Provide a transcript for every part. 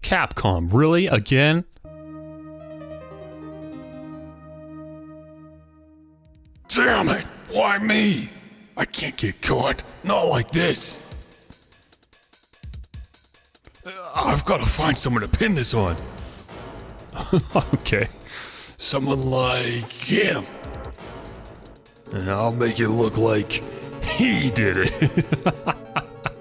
Capcom, really? Again? Damn it! Why me? I can't get caught. Not like this. I've got to find someone to pin this on. Okay. Someone like him. And I'll make it look like he did it.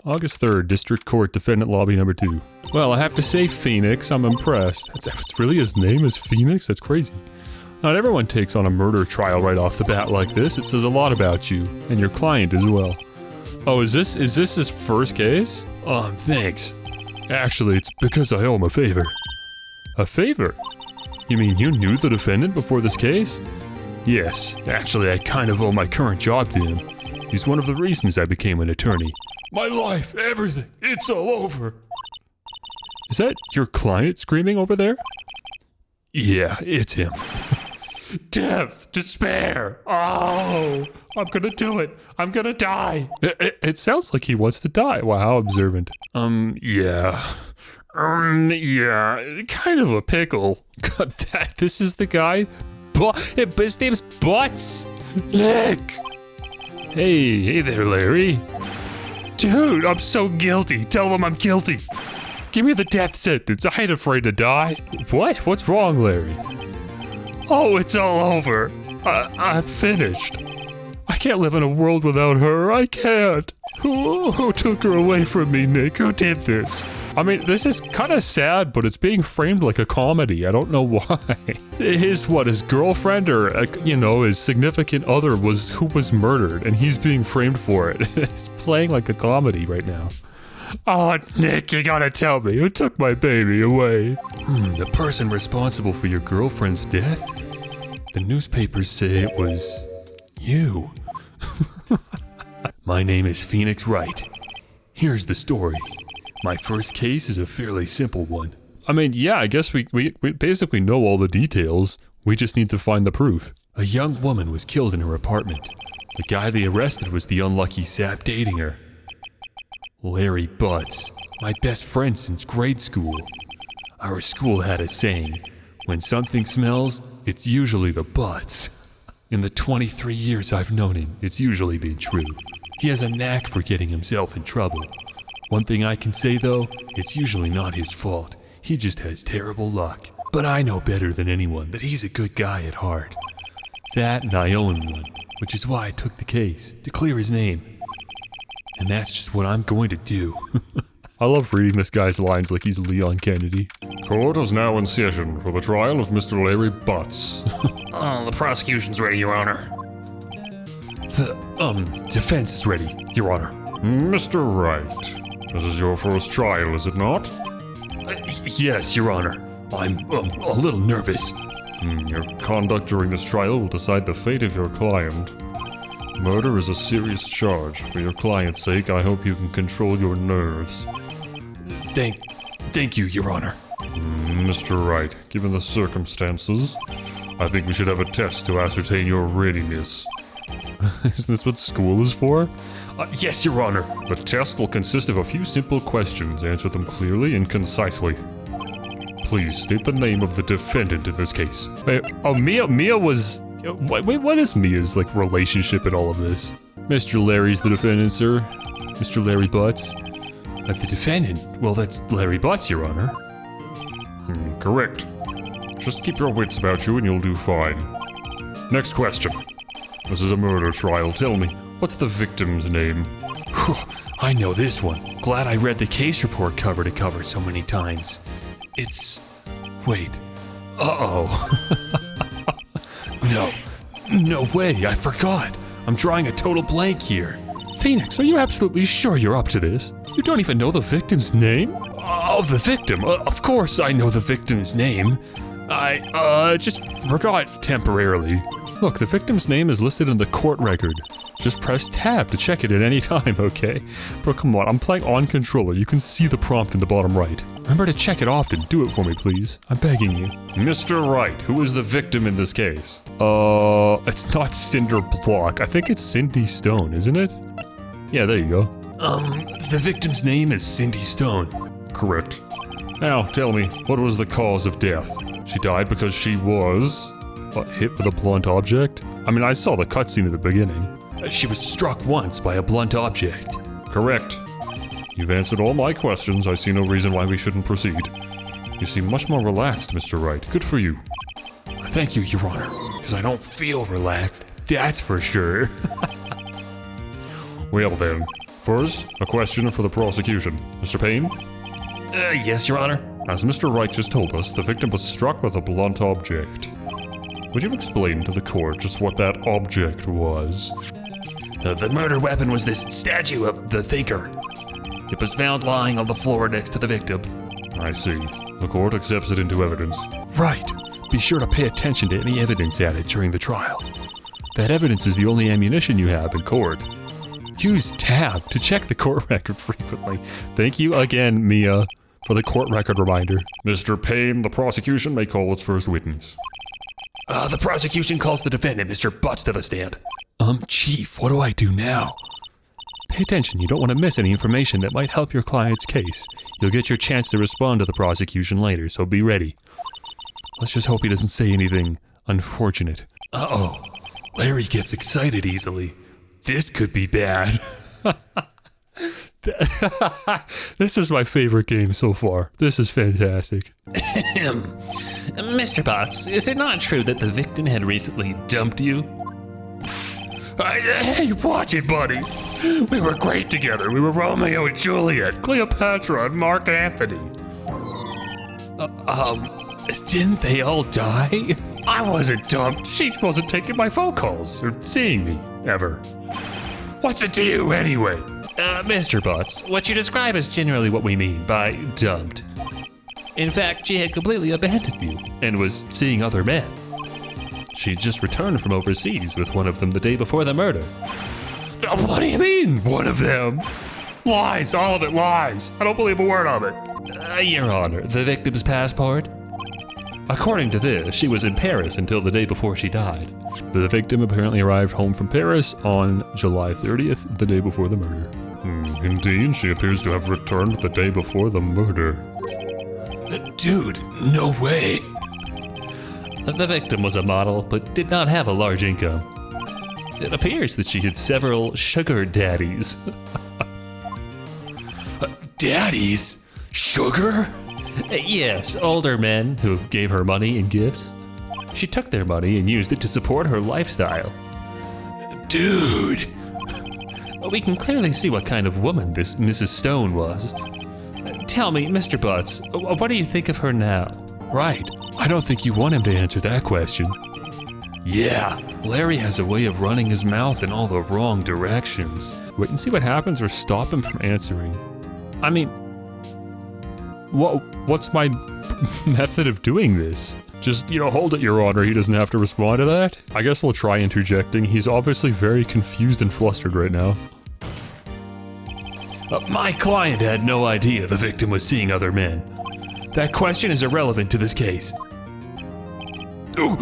August 3rd, District Court, Defendant Lobby number 2. Well, I have to say, Phoenix, I'm impressed. It's really his name is Phoenix? That's crazy. Not everyone takes on a murder trial right off the bat like this. It says a lot about you, and your client as well. Oh, is this his first case? Thanks. Actually, it's because I owe him a favor. A favor? You mean you knew the defendant before this case? Yes, actually I kind of owe my current job to him. He's one of the reasons I became an attorney. My life, everything, it's all over. Is that your client screaming over there? Yeah, it's him. Death, despair, oh, I'm gonna do it, I'm gonna die. It sounds like he wants to die. Wow, how observant. Yeah, kind of a pickle. God, this is the guy? His name's Butts. Nick! Hey there, Larry. Dude, I'm so guilty. Tell them I'm guilty. Give me the death sentence. I ain't afraid to die. What? What's wrong, Larry? Oh, it's all over. I'm finished. I can't live in a world without her. I can't. Who took her away from me, Nick? Who did this? I mean, this is kind of sad, but it's being framed like a comedy. I don't know why. His girlfriend or, his significant other who was murdered, and he's being framed for it. It's playing like a comedy right now. Oh, Nick, you gotta tell me, who took my baby away? The person responsible for your girlfriend's death? The newspapers say it was you. My name is Phoenix Wright. Here's the story. My first case is a fairly simple one. I mean, yeah, I guess we basically know all the details. We just need to find the proof. A young woman was killed in her apartment. The guy they arrested was the unlucky sap dating her. Larry Butts, my best friend since grade school. Our school had a saying, when something smells, it's usually the butts. In the 23 years I've known him, it's usually been true. He has a knack for getting himself in trouble. One thing I can say though, it's usually not his fault. He just has terrible luck. But I know better than anyone that he's a good guy at heart. That and I owe him one, which is why I took the case, to clear his name. And that's just what I'm going to do. I love reading this guy's lines like he's Leon Kennedy. Court is now in session for the trial of Mr. Larry Butts. The prosecution's ready, Your Honor. The defense is ready, Your Honor. Mr. Wright, this is your first trial, is it not? Yes, Your Honor. I'm a little nervous. Your conduct during this trial will decide the fate of your client. Murder is a serious charge. For your client's sake, I hope you can control your nerves. Thank you, Your Honor. Mr. Wright, given the circumstances, I think we should have a test to ascertain your readiness. Is this what school is for? Yes, Your Honor. The test will consist of a few simple questions. Answer them clearly and concisely. Please state the name of the defendant in this case. Wait, Mia was... Wait, what is Mia's, relationship in all of this? Mr. Larry's the defendant, sir. Mr. Larry Butts. The defendant? Well, that's Larry Butts, Your Honor. Correct. Just keep your wits about you and you'll do fine. Next question. This is a murder trial. Tell me, what's the victim's name? Whew, I know this one. Glad I read the case report cover to cover so many times. It's... Wait. Uh-oh. No way, I forgot. I'm drawing a total blank here. Phoenix, are you absolutely sure you're up to this? You don't even know the victim's name? Oh, the victim. Of course I know the victim's name. I just forgot temporarily. Look, the victim's name is listed in the court record. Just press tab to check it at any time, okay? Bro, come on, I'm playing on controller. You can see the prompt in the bottom right. Remember to check it often. Do it for me, please. I'm begging you. Mr. Wright, who is the victim in this case? It's not Cinder Block. I think it's Cindy Stone, isn't it? Yeah, there you go. The victim's name is Cindy Stone. Correct. Now, tell me, what was the cause of death? She died because she was... hit with a blunt object? I mean, I saw the cutscene at the beginning. She was struck once by a blunt object. Correct. You've answered all my questions. I see no reason why we shouldn't proceed. You seem much more relaxed, Mr. Wright. Good for you. Thank you, Your Honor, because I don't feel relaxed. That's for sure. Well then, first, a question for the prosecution. Mr. Payne? Yes, Your Honor. As Mr. Wright just told us, the victim was struck with a blunt object. Would you explain to the court just what that object was? The murder weapon was this statue of the Thinker. It was found lying on the floor next to the victim. I see. The court accepts it into evidence. Right. Be sure to pay attention to any evidence added during the trial. That evidence is the only ammunition you have in court. Use tab to check the court record frequently. Thank you again, Mia, for the court record reminder. Mr. Payne, the prosecution may call its first witness. The prosecution calls the defendant, Mr. Butts, to the stand. Chief, what do I do now? Pay attention, you don't want to miss any information that might help your client's case. You'll get your chance to respond to the prosecution later, so be ready. Let's just hope he doesn't say anything unfortunate. Uh-oh. Larry gets excited easily. This could be bad. This is my favorite game so far. This is fantastic. Mr. Potts, is it not true that the victim had recently dumped you? Hey, watch it, buddy. We were great together. We were Romeo and Juliet, Cleopatra and Mark Anthony. Didn't they all die? I wasn't dumped. She wasn't taking my phone calls or seeing me, ever. What's it to you, anyway? Mr. Butts, what you describe is generally what we mean by dumped. In fact, she had completely abandoned you and was seeing other men. She just returned from overseas with one of them the day before the murder. What do you mean, one of them? Lies, all of it lies. I don't believe a word of it. Your Honor, the victim's passport? According to this, she was in Paris until the day before she died. The victim apparently arrived home from Paris on July 30th, the day before the murder. Indeed, she appears to have returned the day before the murder. Dude, no way. The victim was a model, but did not have a large income. It appears that she had several sugar daddies. Daddies? Sugar? Yes, older men who gave her money and gifts. She took their money and used it to support her lifestyle. Dude! We can clearly see what kind of woman this Mrs. Stone was. Tell me, Mr. Butts, what do you think of her now? Right. I don't think you want him to answer that question. Yeah, Larry has a way of running his mouth in all the wrong directions. Wait and see what happens or stop him from answering. I mean, what's my method of doing this? Just, hold it, Your Honor. He doesn't have to respond to that. I guess we'll try interjecting. He's obviously very confused and flustered right now. My client had no idea the victim was seeing other men. That question is irrelevant to this case. Ooh.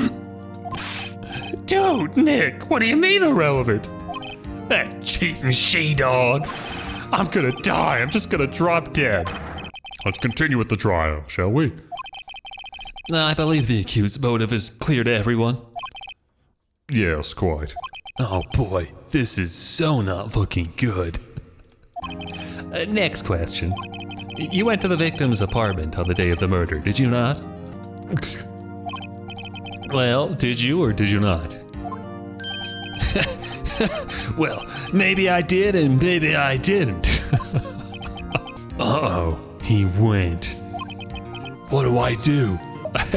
Dude, Nick, what do you mean irrelevant? That cheating she-dog. I'm gonna die. I'm just gonna drop dead. Let's continue with the trial, shall we? I believe the accused's motive is clear to everyone. Yes, quite. Oh boy, this is so not looking good. Next question. You went to the victim's apartment on the day of the murder, did you not? Well, did you or did you not? Well, maybe I did and maybe I didn't. Uh-oh, he went. What do I do?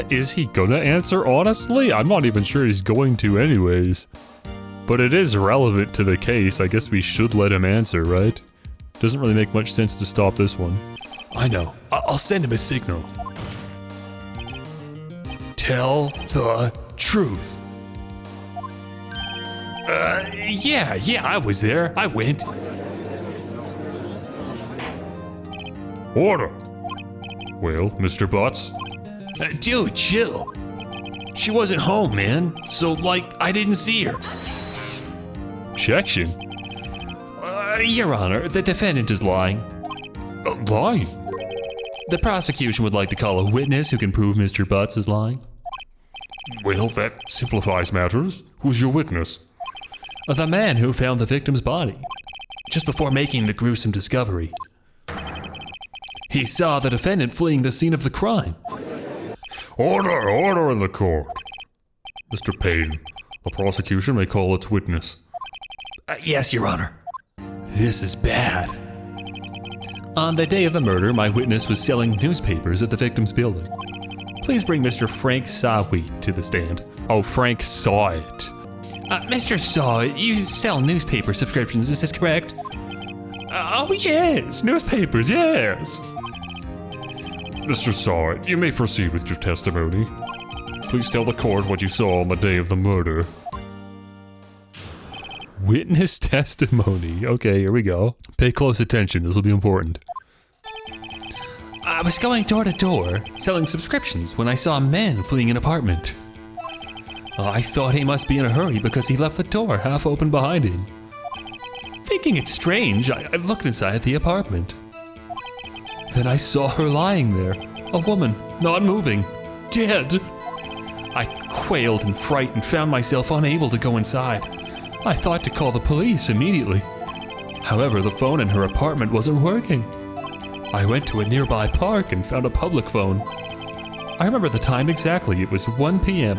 Is he gonna answer honestly? I'm not even sure he's going to anyways. But it is relevant to the case. I guess we should let him answer, right? Doesn't really make much sense to stop this one. I know. I'll send him a signal. Tell the truth. Yeah, I was there. I went. Order. Well, Mr. Butts? Dude, chill. She wasn't home, man. So, I didn't see her. Objection? Your Honor, the defendant is lying. Lying? The prosecution would like to call a witness who can prove Mr. Butts is lying. Well, that simplifies matters. Who's your witness? The man who found the victim's body, just before making the gruesome discovery. He saw the defendant fleeing the scene of the crime. Order in the court. Mr. Payne, the prosecution may call its witness. Yes, Your Honor. This is bad. On the day of the murder, my witness was selling newspapers at the victim's building. Please bring Mr. Frank Sawwheat to the stand. Oh, Frank saw it. Mr. Saw, you sell newspaper subscriptions, is this correct? Oh, yes, newspapers, yes. Mr. Saw, you may proceed with your testimony. Please tell the court what you saw on the day of the murder. Witness testimony. Okay, here we go. Pay close attention, this will be important. I was going door to door, selling subscriptions, when I saw a man fleeing an apartment. I thought he must be in a hurry because he left the door half open behind him. Thinking it strange, I looked inside the apartment. Then I saw her lying there, a woman, not moving, dead. I quailed in fright and found myself unable to go inside. I thought to call the police immediately. However, the phone in her apartment wasn't working. I went to a nearby park and found a public phone. I remember the time exactly, it was 1 p.m.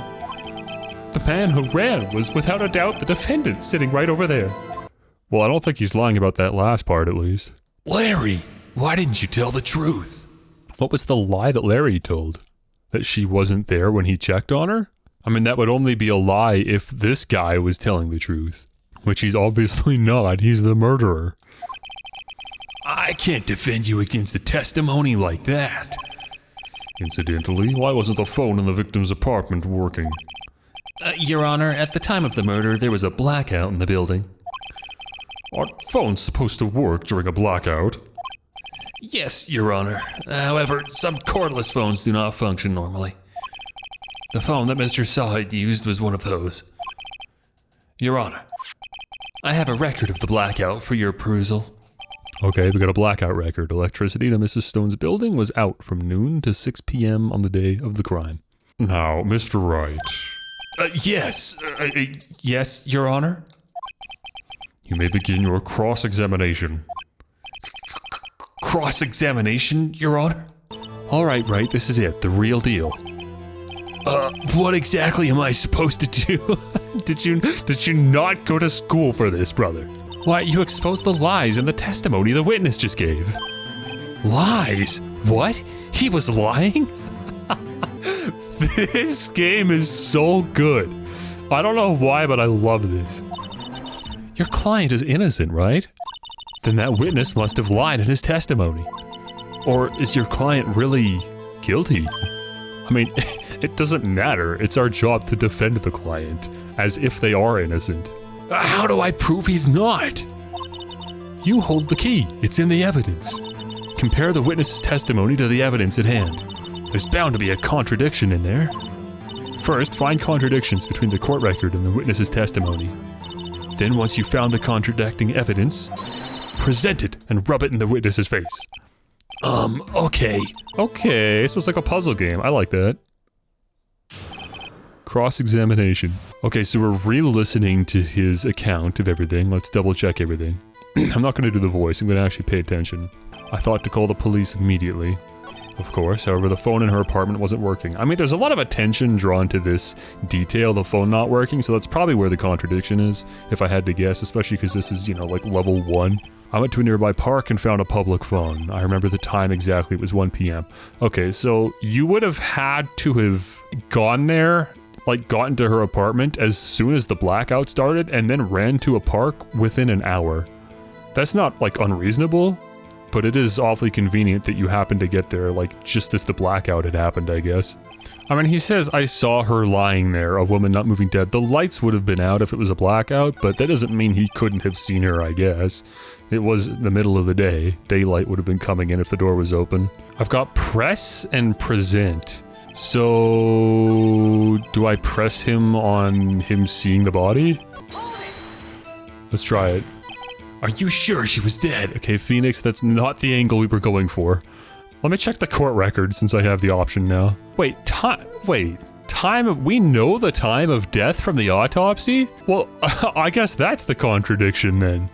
The man who ran was without a doubt the defendant sitting right over there. Well, I don't think he's lying about that last part, at least. Larry, why didn't you tell the truth? What was the lie that Larry told? That she wasn't there when he checked on her? I mean, that would only be a lie if this guy was telling the truth. Which he's obviously not, he's the murderer. I can't defend you against a testimony like that. Incidentally, why wasn't the phone in the victim's apartment working? Your Honor, at the time of the murder, there was a blackout in the building. Aren't phones supposed to work during a blackout? Yes, Your Honor. However, some cordless phones do not function normally. The phone that Mr. Saw had used was one of those. Your Honor, I have a record of the blackout for your perusal. Okay, we got a blackout record. Electricity to Mrs. Stone's building was out from noon to 6 p.m. on the day of the crime. Now, Mr. Wright. Yes, Your Honor. You may begin your cross-examination. Cross-examination, Your Honor? All right, Wright, this is it, the real deal. What exactly am I supposed to do? Did you not go to school for this, brother? Why, you exposed the lies in the testimony the witness just gave. Lies? What? He was lying? This game is so good. I don't know why, but I love this. Your client is innocent, right? Then that witness must have lied in his testimony. Or is your client really guilty? I mean, it doesn't matter. It's our job to defend the client, as if they are innocent. How do I prove he's not? You hold the key. It's in the evidence. Compare the witness's testimony to the evidence at hand. There's bound to be a contradiction in there. First, find contradictions between the court record and the witness's testimony. Then, once you've found the contradicting evidence, present it and rub it in the witness's face. Okay. Okay, so it's like a puzzle game. I like that. Cross-examination. Okay, so we're re-listening to his account of everything. Let's double-check everything. I'm not going to do the voice. I'm going to actually pay attention. I thought to call the police immediately. Of course, however, the phone in her apartment wasn't working. I mean, there's a lot of attention drawn to this detail, the phone not working, so that's probably where the contradiction is, if I had to guess, especially because this is, you know, like level 1. I went to a nearby park and found a public phone. I remember the time exactly, it was 1 p.m. Okay, so you would have had to have gone there, like gotten to her apartment as soon as the blackout started, and then ran to a park within an hour. That's not, like, unreasonable. But it is awfully convenient that you happened to get there, like, just as the blackout had happened, I guess. I mean, he says, I saw her lying there, a woman not moving dead. The lights would have been out if it was a blackout, but that doesn't mean he couldn't have seen her, I guess. It was the middle of the day. Daylight would have been coming in if the door was open. I've got press and present. So, do I press him on him seeing the body? Let's try it. Are you sure she was dead? Okay, Phoenix, that's not the angle we were going for. Let me check the court record since I have the option now. Wait, time of, we know the time of death from the autopsy? Well, I guess that's the contradiction then.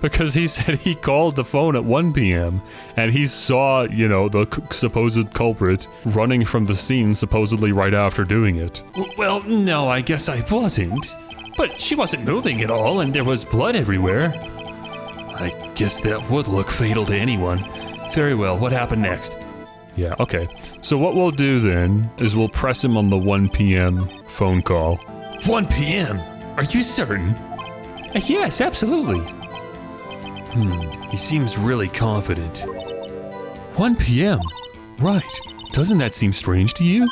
Because he said he called the phone at 1 p.m. and he saw, you know, the supposed culprit running from the scene supposedly right after doing it. Well, no, I guess I wasn't. But she wasn't moving at all and there was blood everywhere. I guess that would look fatal to anyone. Very well, what happened next? Yeah, okay. So what we'll do then is we'll press him on the 1 p.m. phone call. 1 p.m.? Are you certain? Yes, absolutely. He seems really confident. 1 p.m. Right. Doesn't that seem strange to you?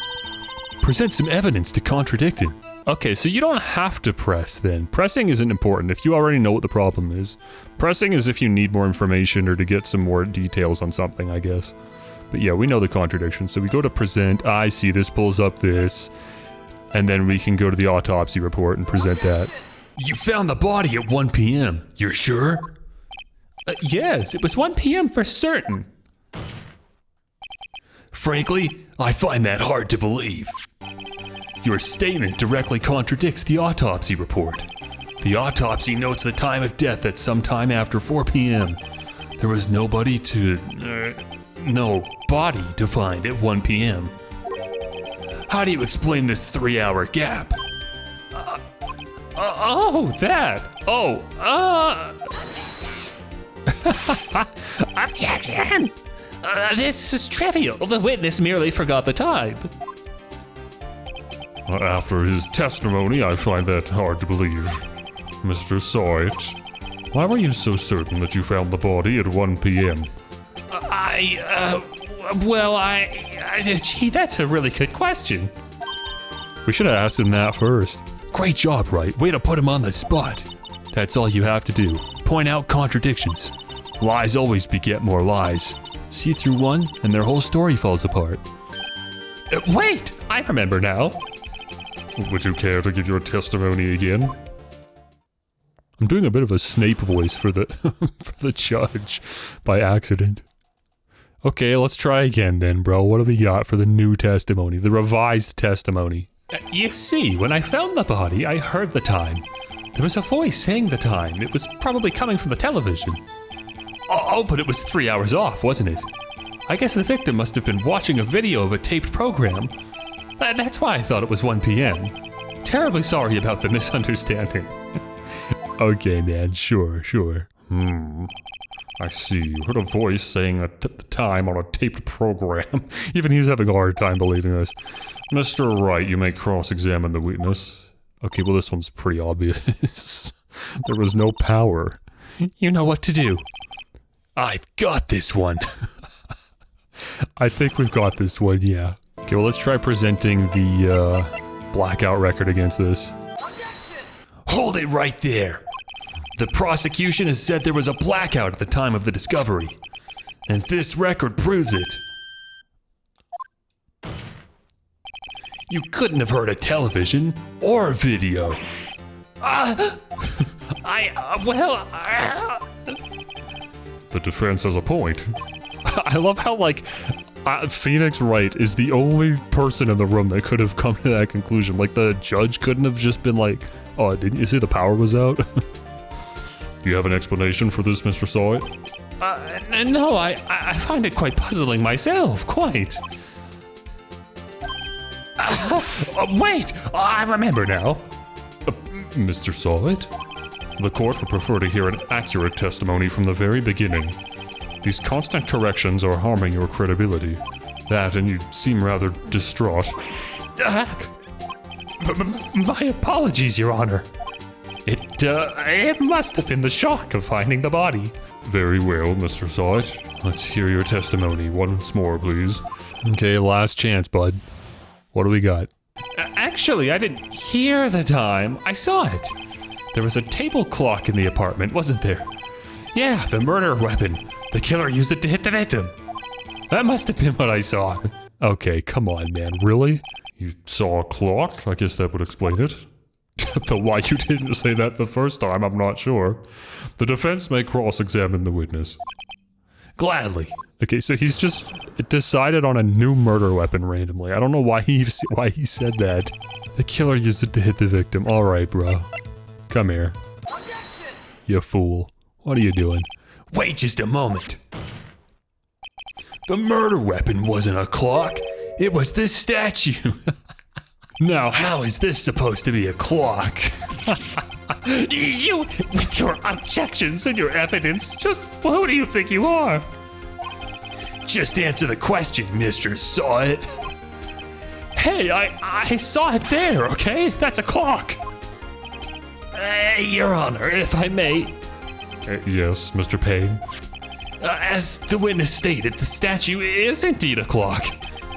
Present some evidence to contradict him. Okay, so you don't have to press then. Pressing isn't important if you already know what the problem is. Pressing is if you need more information or to get some more details on something, I guess. But yeah, we know the contradiction. So we go to present, I see this pulls up this, and then we can go to the autopsy report and present that. You found the body at 1 p.m. You're sure? Yes, it was 1 p.m. for certain. Frankly, I find that hard to believe. Your statement directly contradicts the autopsy report. The autopsy notes the time of death at some time after 4 p.m. There was no body to find at 1 p.m. How do you explain this 3-hour gap? Objection! This is trivial. The witness merely forgot the time. After his testimony, I find that hard to believe. Mr. Wright, why were you so certain that you found the body at 1 p.m.? Gee, that's a really good question. We should have asked him that first. Great job, Wright. Way to put him on the spot. That's all you have to do. Point out contradictions. Lies always beget more lies. See through one, and their whole story falls apart. Wait! I remember now. Would you care to give your testimony again? I'm doing a bit of a Snape voice for the for the judge by accident. Okay, let's try again then, bro. What do we got for the new testimony? The revised testimony. You see, when I found the body, I heard the time. There was a voice saying the time. It was probably coming from the television. Oh, but it was 3 hours off, wasn't it? I guess the victim must have been watching a video of a taped program. That's why I thought it was 1 p.m. Terribly sorry about the misunderstanding. Okay, man, sure. I see. You heard a voice saying at the time on a taped program. Even he's having a hard time believing this. Mr. Wright, you may cross-examine the witness. Okay, well this one's pretty obvious. There was no power. You know what to do. I've got this one. I think we've got this one, yeah. Okay, well let's try presenting the blackout record against this. Hold it right there. The prosecution has said there was a blackout at the time of the discovery, and this record proves it. You couldn't have heard a television or a video. The defense has a point. I love how, like, Phoenix Wright is the only person in the room that could have come to that conclusion. Like, the judge couldn't have just been like, oh, didn't you see the power was out? Do you have an explanation for this, Mr. Sawyer? No, I find it quite puzzling myself, quite. Wait, I remember now. Mr. Sawyer? The court would prefer to hear an accurate testimony from the very beginning. These constant corrections are harming your credibility. That, and you seem rather distraught. My apologies, Your Honor. It must have been the shock of finding the body. Very well, Mr. Sawyer. Let's hear your testimony once more, please. Okay, last chance, bud. What do we got? Actually, I didn't hear the time. I saw it. There was a table clock in the apartment, wasn't there? Yeah, the murder weapon. The killer used it to hit the victim. That must have been what I saw. Okay, come on, man. Really? You saw a clock? I guess that would explain it. Though why you didn't say that the first time, I'm not sure. The defense may cross-examine the witness. Gladly. Okay, so he's just decided on a new murder weapon randomly. I don't know why he said that. The killer used it to hit the victim. All right, bro. Come here. You fool. What are you doing? Wait just a moment. The murder weapon wasn't a clock. It was this statue. Now, how is this supposed to be a clock? You, with your objections and your evidence, just who do you think you are? Just answer the question, Mr. Saw It. Hey, I saw it there, okay? That's a clock. Your Honor, if I may. Yes, Mr. Payne. As the witness stated, the statue is indeed a clock.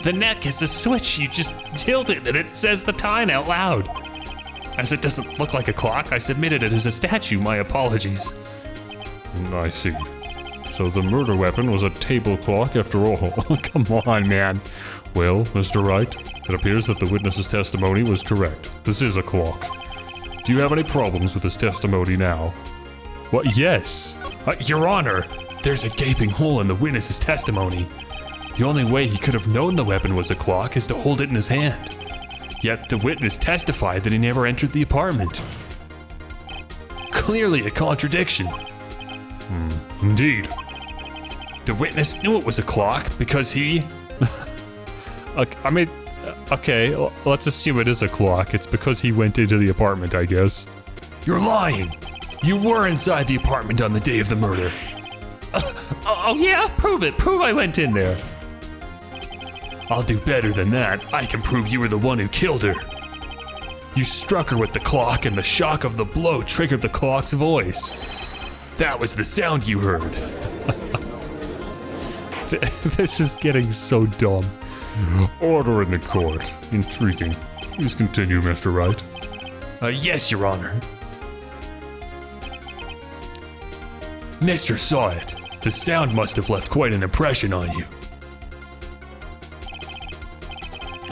The neck is a switch. You just tilt it and it says the time out loud. As it doesn't look like a clock, I submitted it as a statue. My apologies. I see. So the murder weapon was a table clock after all. Come on, man. Well, Mr. Wright, it appears that the witness's testimony was correct. This is a clock. Do you have any problems with his testimony now? What? Yes. Your Honor, there's a gaping hole in the witness's testimony. The only way he could have known the weapon was a clock is to hold it in his hand. Yet the witness testified that he never entered the apartment. Clearly a contradiction. Indeed. The witness knew it was a clock because he... Okay, let's assume it is a clock. It's because he went into the apartment, I guess. You're lying. You were inside the apartment on the day of the murder. Oh yeah? Prove it. Prove I went in there. I'll do better than that. I can prove you were the one who killed her. You struck her with the clock and the shock of the blow triggered the clock's voice. That was the sound you heard. This is getting so dumb. Order in the court. Intriguing. Please continue, Mr. Wright. Yes, Your Honor. Mr. Saw It. The sound must have left quite an impression on you.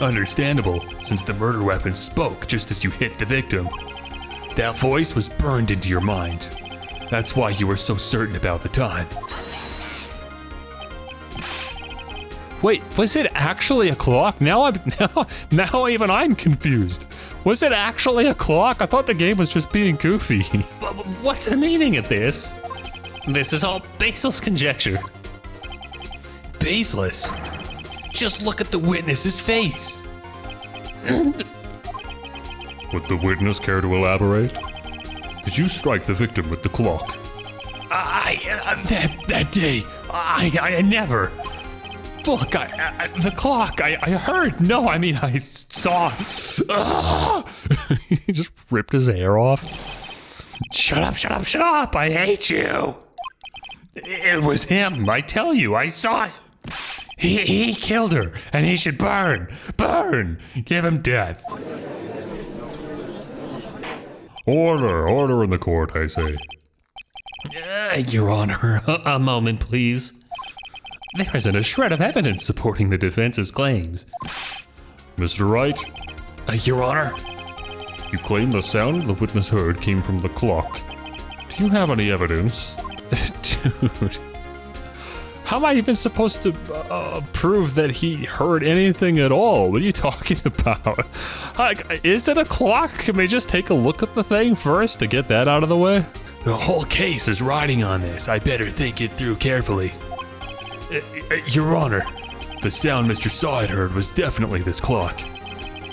Understandable, since the murder weapon spoke just as you hit the victim. That voice was burned into your mind. That's why you were so certain about the time. Wait, was it actually a clock? Now even I'm confused. Was it actually a clock? I thought the game was just being goofy. What's the meaning of this? This is all baseless conjecture. Baseless? Just look at the witness's face. Would the witness care to elaborate? Did you strike the victim with the clock? That day, I never. Look, the clock, I heard. No, I mean, I saw. He just ripped his hair off. Shut up, I hate you. It was him, I tell you, I saw it. He killed her, and he should burn. Give him death. Order in the court, I say. Your Honor, a moment, please. There isn't a shred of evidence supporting the defense's claims. Mr. Wright? Your Honor? You claim the sound the witness heard came from the clock. Do you have any evidence? Dude. How am I even supposed to prove that he heard anything at all? What are you talking about? Is it a clock? Can we just take a look at the thing first to get that out of the way? The whole case is riding on this. I better think it through carefully. Your Honor, the sound Mr. Saw It heard was definitely this clock.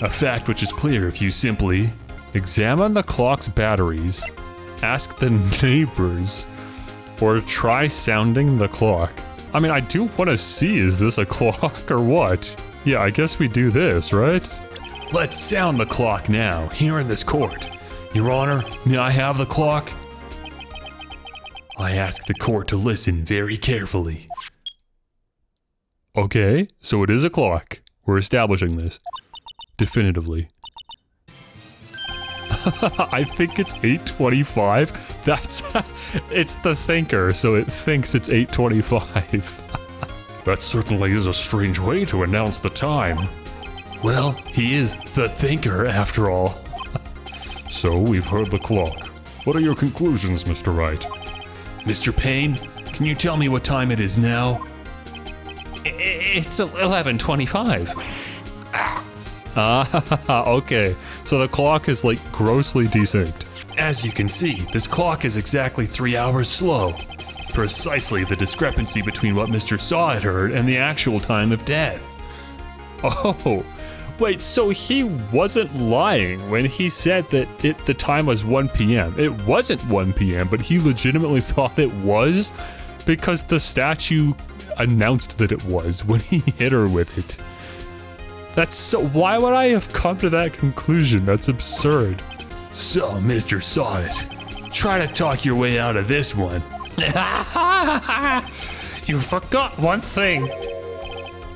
A fact which is clear if you simply examine the clock's batteries, ask the neighbors, or try sounding the clock. I mean, I do want to see, is this a clock or what? Yeah, I guess we do this, right? Let's sound the clock now, here in this court. Your Honor, may I have the clock? I ask the court to listen very carefully. Okay, so it is a clock. We're establishing this. Definitively. I think it's 8:25. It's the thinker, so it thinks it's 8:25. That certainly is a strange way to announce the time. Well, he is the thinker after all. So we've heard the clock. What are your conclusions, Mr. Wright? Mr. Payne, Can you tell me what time it is now? It's 11:25. Okay. So the clock is like grossly desynced. As you can see, this clock is exactly 3 hours slow. Precisely the discrepancy between what Mr. Saw had heard and the actual time of death. Oh, wait, so he wasn't lying when he said that the time was 1 p.m. It wasn't 1 p.m., but he legitimately thought it was because the statue announced that it was when he hit her with it. That's so, why would I have come to that conclusion? That's absurd. So, Mr. Saw It, try to talk your way out of this one. You forgot one thing.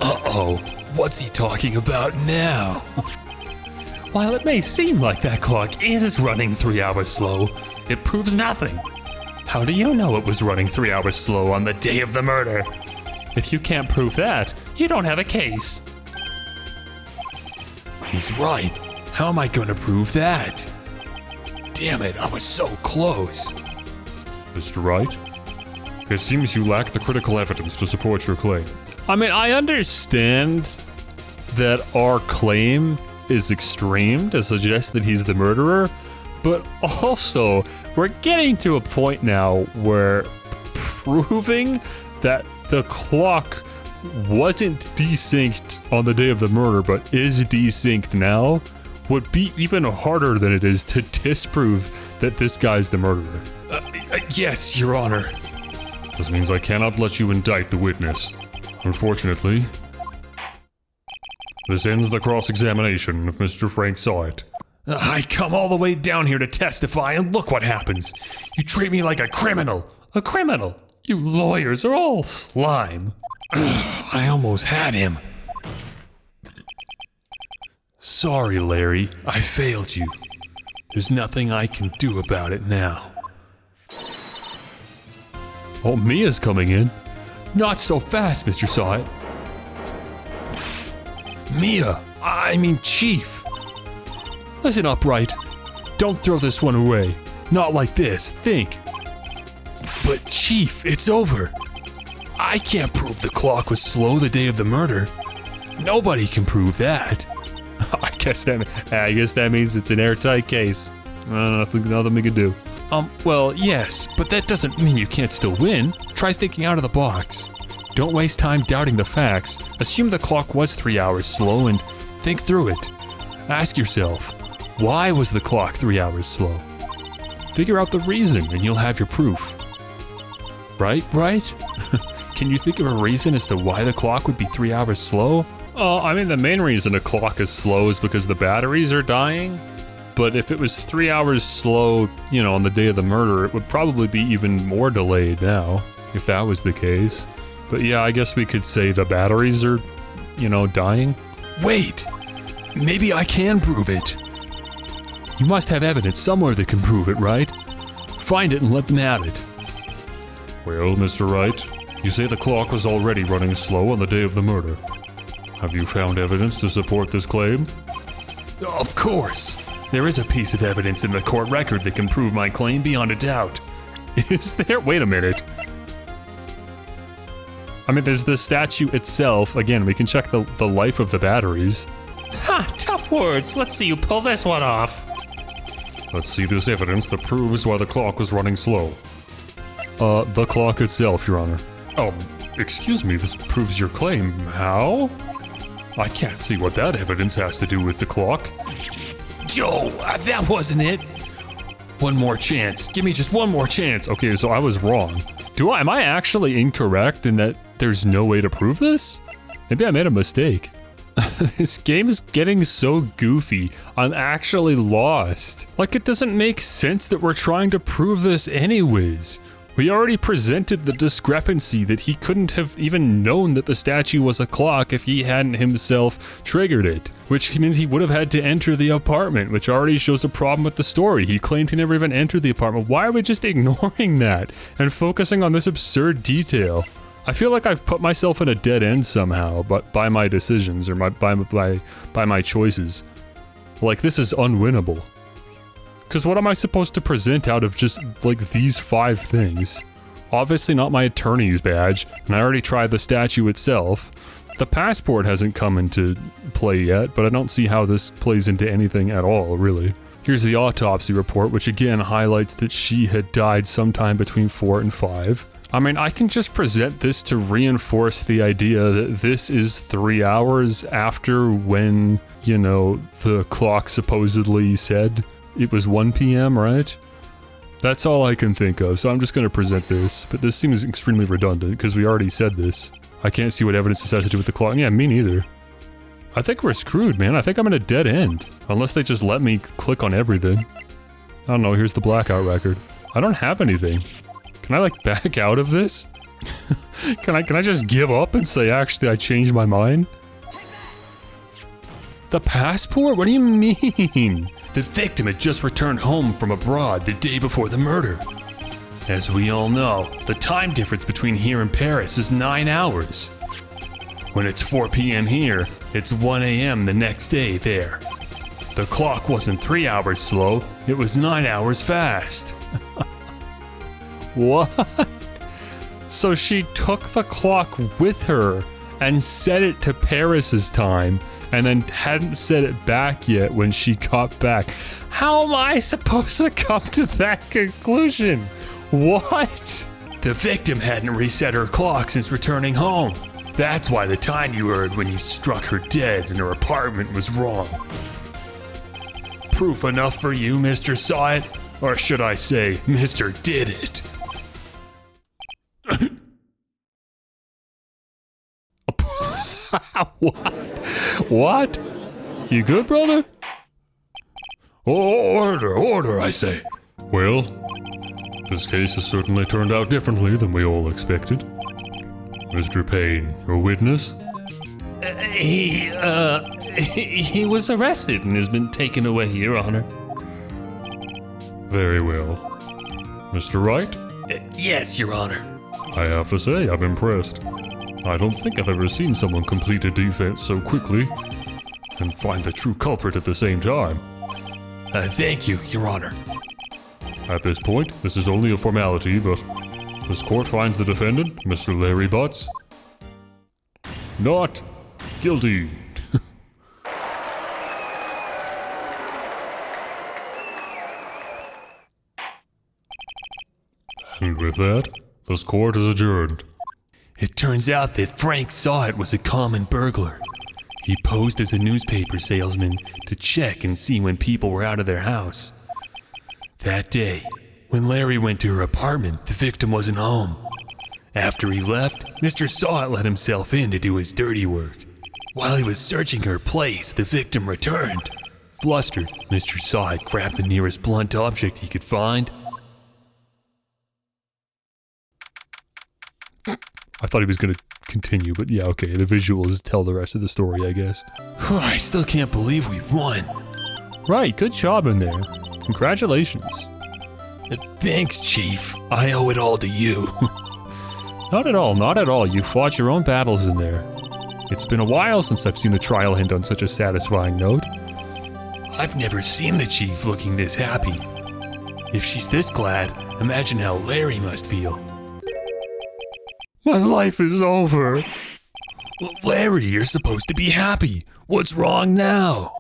Uh-oh, what's he talking about now? While it may seem like that clock is running 3 hours slow, it proves nothing. How do you know it was running 3 hours slow on the day of the murder? If you can't prove that, you don't have a case. He's right. How am I going to prove that? Damn it, I was so close. Mr. Wright, it seems you lack the critical evidence to support your claim. I mean, I understand that our claim is extreme to suggest that he's the murderer, but also we're getting to a point now where proving that the clock wasn't desynced on the day of the murder but is desynced now would be even harder than it is to disprove that this guy's the murderer. Yes, Your Honor. This means I cannot let you indict the witness. Unfortunately, this ends the cross-examination if Mr. Frank Saw It. I come all the way down here to testify, and look what happens. You treat me like a criminal. A criminal? You lawyers are all slime. I almost had him. Sorry, Larry. I failed you. There's nothing I can do about it now. Oh, Mia's coming in. Not so fast, Mr. Saw It. Mia, I mean Chief. Listen up, Wright. Don't throw this one away. Not like this. Think. But Chief, it's over. I can't prove the clock was slow the day of the murder. Nobody can prove that. I guess that means it's an airtight case. Nothing we can do. Well, yes, but that doesn't mean you can't still win. Try thinking out of the box. Don't waste time doubting the facts. Assume the clock was 3 hours slow and think through it. Ask yourself, why was the clock 3 hours slow? Figure out the reason and you'll have your proof. Right? Can you think of a reason as to why the clock would be 3 hours slow? I mean, the main reason a clock is slow is because the batteries are dying. But if it was 3 hours slow, on the day of the murder, it would probably be even more delayed now, if that was the case. But yeah, I guess we could say the batteries are, dying. Wait! Maybe I can prove it. You must have evidence somewhere that can prove it, right? Find it and let them have it. Well, Mr. Wright, you say the clock was already running slow on the day of the murder. Have you found evidence to support this claim? Of course! There is a piece of evidence in the court record that can prove my claim beyond a doubt. Is there? Wait a minute. I mean, there's the statue itself. Again, we can check the life of the batteries. Ha! Tough words. Let's see you pull this one off. Let's see this evidence that proves why the clock was running slow. The clock itself, Your Honor. Oh, excuse me, this proves your claim. How? I can't see what that evidence has to do with the clock. Joe, that wasn't it. One more chance. Give me just one more chance. Okay, so I was wrong. Am I actually incorrect in that there's no way to prove this? Maybe I made a mistake. This game is getting so goofy. I'm actually lost. Like, it doesn't make sense that we're trying to prove this anyways. We already presented the discrepancy that he couldn't have even known that the statue was a clock if he hadn't himself triggered it, which means he would have had to enter the apartment, which already shows a problem with the story. He claimed he never even entered the apartment. Why are we just ignoring that and focusing on this absurd detail? I feel like I've put myself in a dead end somehow, but by my decisions or by my choices. Like, this is unwinnable. Because what am I supposed to present out of just, like, these 5 things? Obviously not my attorney's badge, and I already tried the statue itself. The passport hasn't come into play yet, but I don't see how this plays into anything at all, really. Here's the autopsy report, which again highlights that she had died sometime between 4 and 5. I mean, I can just present this to reinforce the idea that this is 3 hours after when, you know, the clock supposedly said it was 1 p.m., right? That's all I can think of, so I'm just going to present this, but this seems extremely redundant because we already said this. I can't see what evidence this has to do with the clock. Yeah, me neither. I think we're screwed, man. I think I'm in a dead end. Unless they just let me click on everything. I don't know, here's the blackout record. I don't have anything. Can I, like, back out of this? Can I just give up and say, actually, I changed my mind? The passport? What do you mean? The victim had just returned home from abroad the day before the murder. As we all know, the time difference between here and Paris is 9 hours. When it's 4 p.m. here, it's 1 a.m. the next day there. The clock wasn't 3 hours slow, it was 9 hours fast. What? So she took the clock with her and set it to Paris's time, and then hadn't set it back yet when she got back. How am I supposed to come to that conclusion? What? The victim hadn't reset her clock since returning home. That's why the time you heard when you struck her dead in her apartment was wrong. Proof enough for you, Mr. Saw It? Or should I say, Mr. Did It? What? You good, brother? Order, I say. Well, this case has certainly turned out differently than we all expected. Mr. Payne, your witness? He was arrested and has been taken away, Your Honor. Very well. Mr. Wright? Yes, Your Honor. I have to say, I'm impressed. I don't think I've ever seen someone complete a defense so quickly and find the true culprit at the same time. Thank you, Your Honor. At this point, this is only a formality, but this court finds the defendant, Mr. Larry Butts, not guilty. And with that, this court is adjourned. It turns out that Frank Saw It was a common burglar. He posed as a newspaper salesman to check and see when people were out of their house. That day, when Larry went to her apartment, the victim wasn't home. After he left, Mr. Saw It let himself in to do his dirty work. While he was searching her place, the victim returned. Flustered, Mr. Saw It grabbed the nearest blunt object he could find. I thought he was going to continue, but yeah, okay, the visuals tell the rest of the story, I guess. I still can't believe we won. Right, good job in there. Congratulations. Thanks, Chief. I owe it all to you. Not at all, not at all. You fought your own battles in there. It's been a while since I've seen a trial end on such a satisfying note. I've never seen the Chief looking this happy. If she's this glad, imagine how Larry must feel. My life is over. Well, Larry, you're supposed to be happy. What's wrong now?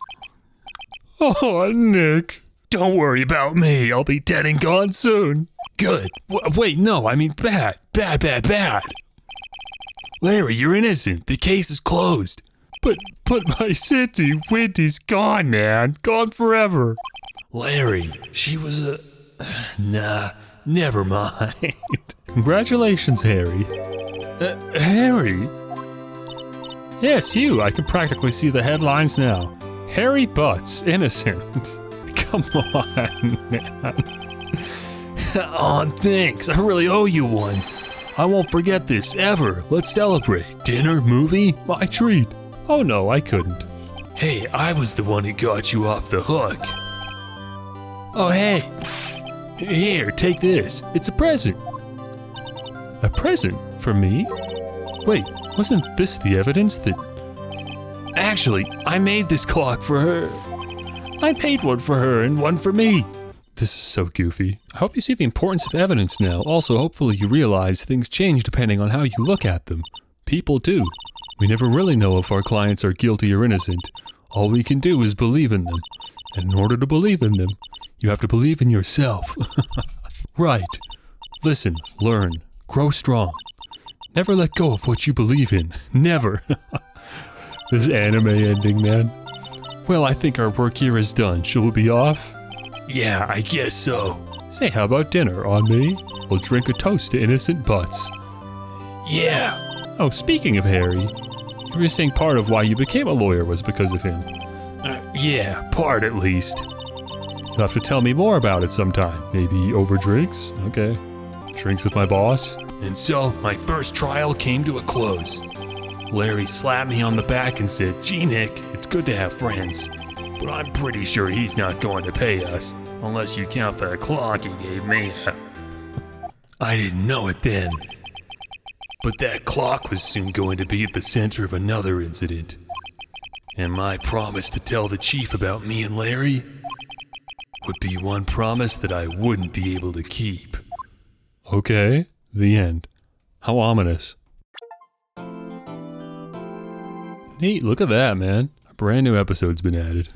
Oh, Nick. Don't worry about me. I'll be dead and gone soon. Good. Wait, no, I mean bad. Bad. Larry, you're innocent. The case is closed. But my city, Windy's gone, man. Gone forever. Larry, she was a... Nah, never mind. Congratulations, Harry. Harry? Yes, you. I can practically see the headlines now. Harry Butts, innocent. Come on, man. Aw, thanks. I really owe you one. I won't forget this, ever. Let's celebrate. Dinner, movie, my treat. Oh no, I couldn't. Hey, I was the one who got you off the hook. Oh, hey. Here, take this. It's a present. A present? For me? Wait, wasn't this the evidence that... Actually, I made this clock for her. I made one for her and one for me. This is so goofy. I hope you see the importance of evidence now. Also, hopefully you realize things change depending on how you look at them. People do. We never really know if our clients are guilty or innocent. All we can do is believe in them. And in order to believe in them, you have to believe in yourself. Right. Listen, learn, grow strong. Never let go of what you believe in. Never. This anime ending, man. Well, I think our work here is done. Shall we be off? Yeah, I guess so. Say, how about dinner on me? We'll drink a toast to innocent butts. Yeah. Oh, speaking of Harry, you were saying part of why you became a lawyer was because of him. Yeah, part at least. You'll have to tell me more about it sometime. Maybe over drinks? Okay. Drinks with my boss? And so, my first trial came to a close. Larry slapped me on the back and said, "Gee, Nick, it's good to have friends. But I'm pretty sure he's not going to pay us, unless you count the clock he gave me." I didn't know it then. But that clock was soon going to be at the center of another incident. And my promise to tell the chief about me and Larry would be one promise that I wouldn't be able to keep. Okay, the end. How ominous. Neat, look at that, man. A brand new episode's been added.